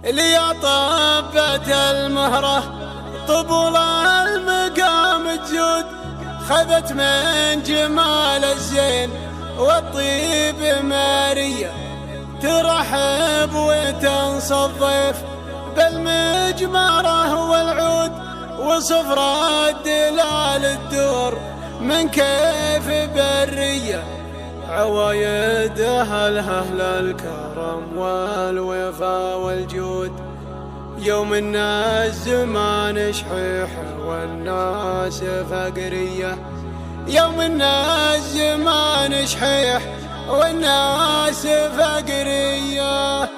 اللي طبت المهرة طبول المقام الجود، خذت من جمال الزين والطيب مارية، ترحب وتنصى الضيف بالمجمرة والعود، وصفر الدلال الدور من كيف برية، عوايد أهل الكرم والوفا والجود. يوم الناس زمان شحيحة والناس فقرية، يوم الناس زمان شحيح والناس فقرية.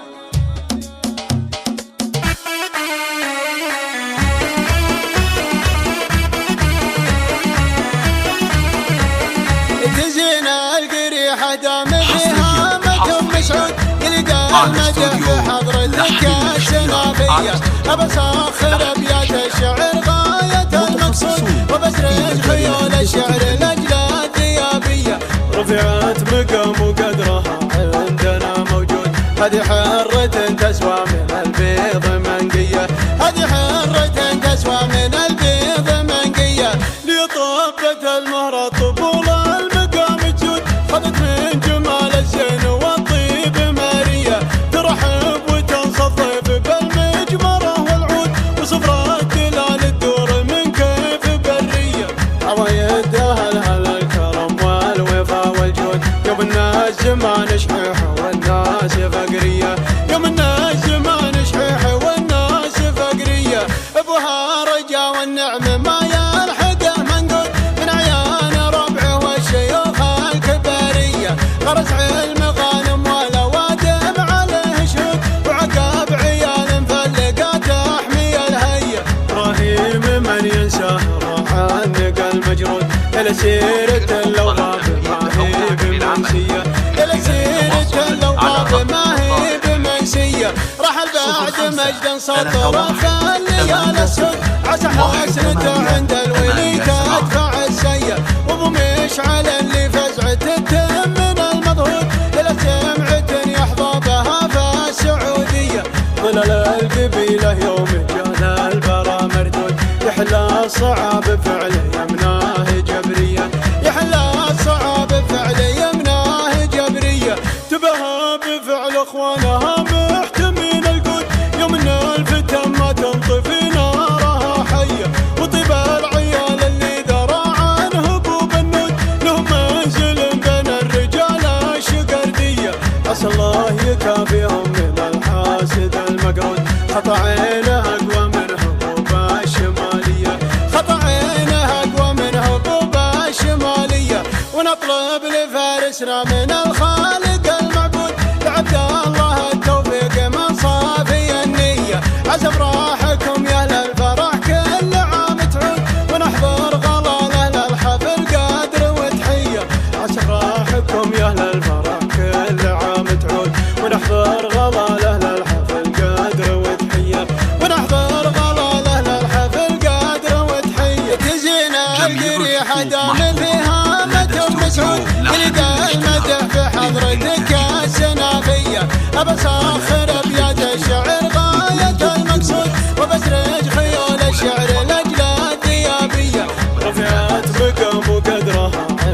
تزين القريحة دام فيها مكم مسعود، يلقى المدح بحضرتك السنافية، أبساخر أبيات الشعر غاية المقصود، وبسرد خيول الشعر لأجل الثيابية، رفعت مقام وقدرها عندنا موجود، هذه حرة تسوى من البيض منقية، هذه حرة تسوى من البيض منقية، لطبت المهرة طبول المقام الجود، خذت من جمال الزين والطيب مارية، ترحب وتنصى الضيف بالمجمرة والعود، وصفر الدلال الدور من كيف برية، عوايد أهل الكرم والوفا والجود. يوم الناس زمان شحيحة والناس فقرية، يوم الناس زمان شحيحة والناس فقرية، ابوها رجا والنعم ما يلحقه منقود، من عيان ربعه والشيوخ الكبارية، غرس علم غانم والأوادم عليه شهود، وعقاب عيال مفلقات تحمي الهية، إبراهيم من ينساه راح عنق المجرود، إلى سيرة اللوغاب ما هي بمنسية، إلى سيرة اللوغاب ما هي بمنسية، رحل بعد مجد سطر فالليال السود، عسى حسنته عند الولي تدفع السية، وابو مشعل اللي فزعته تتم من المضهود، إلى سمعة يحظى بها في السعودية، ظلل القبيلة يوم جاء البرا مردود، يحلى الصعاب فعل يمناه جبرية، يحلى الصعاب فعل يمناه جبرية، تبهى بفعل اخوانها محتمين القود، يوم ان الفتن ما تنطفي نارها حية، وطيب العيال اللي درى عنه ابو بنود، لهم منزل بين الرجال الشقردية، عسى الله يكافيهم من الحاسد المقرود، خطا عينه اقوى من هبوب الشمالية، خطا عينه اقوى من هبوب الشمالية، ونطلب لفارسنا من الخالق المعبود، لعبد الله التوفيق من صافي النية، عسى افراحكم يا اهل الفرح كل عام تعود، ونحضر غلال اهل الحفل قدر وتحية، عسى افراحكم يا اهل الفرح كل عام تعود، ونحضر غلال اهل الحفل قدر وتحية، ونحضر غلال اهل الحفل قدر وتحية. تزين القريحة دام فيها مكم مسعود، يلقى المدح بحضرتك السنافية، أبساخر أبيات الشعر غاية المقصود، وبسرج خيول الشعر لأجل الثيابية، رفعت مقام وقدرها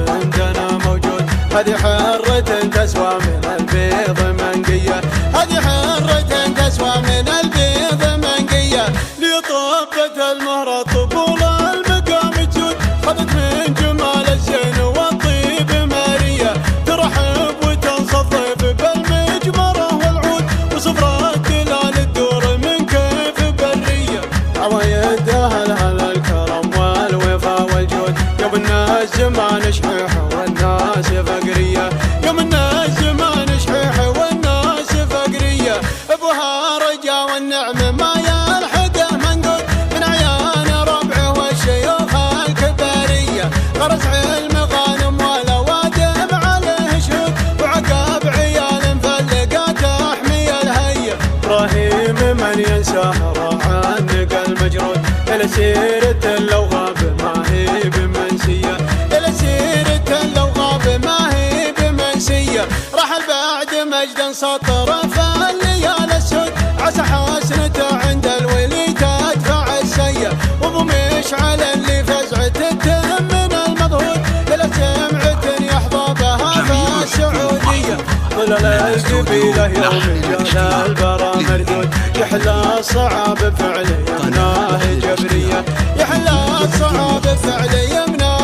عندنا موجود، هذه حرة تسوى من البيض منقية، هذه حرة تسوى من البيض منقية، لطبت المهرة طبول المقام الجود، خذت من جمال الزين والطيب مارية، ترحب وتنصى الضيف بالمجمرة والعود، وصفر الدلال الدور من كيف برية، عوايد أهل الكرم والوفا والجود. يوم الناس زمان شحيحة والناس فقرية، يوم الناس زمان شحيحة والناس فقرية، ابوها رجا والنعم ما يلحقه منقود، من عيان ربعه والشيوخ الكبارية، غرس علم غانم والأوادم عليه شهود، وعقاب عيال مفلقات تحمي الهية، إبراهيم من ينساه راح عنق المجرود، إلى سيرة اللوغاب ما هي بمنسية، إلى سيرة اللوغاب ما هي بمنسية، رحل بعد مجد سطر فالليال السود، عسى حسن كل القبيلة يوم جال البرا مردود يحلى الصعاب فعلي يمناه جبرية يحلى الصعاب فعلي يمناه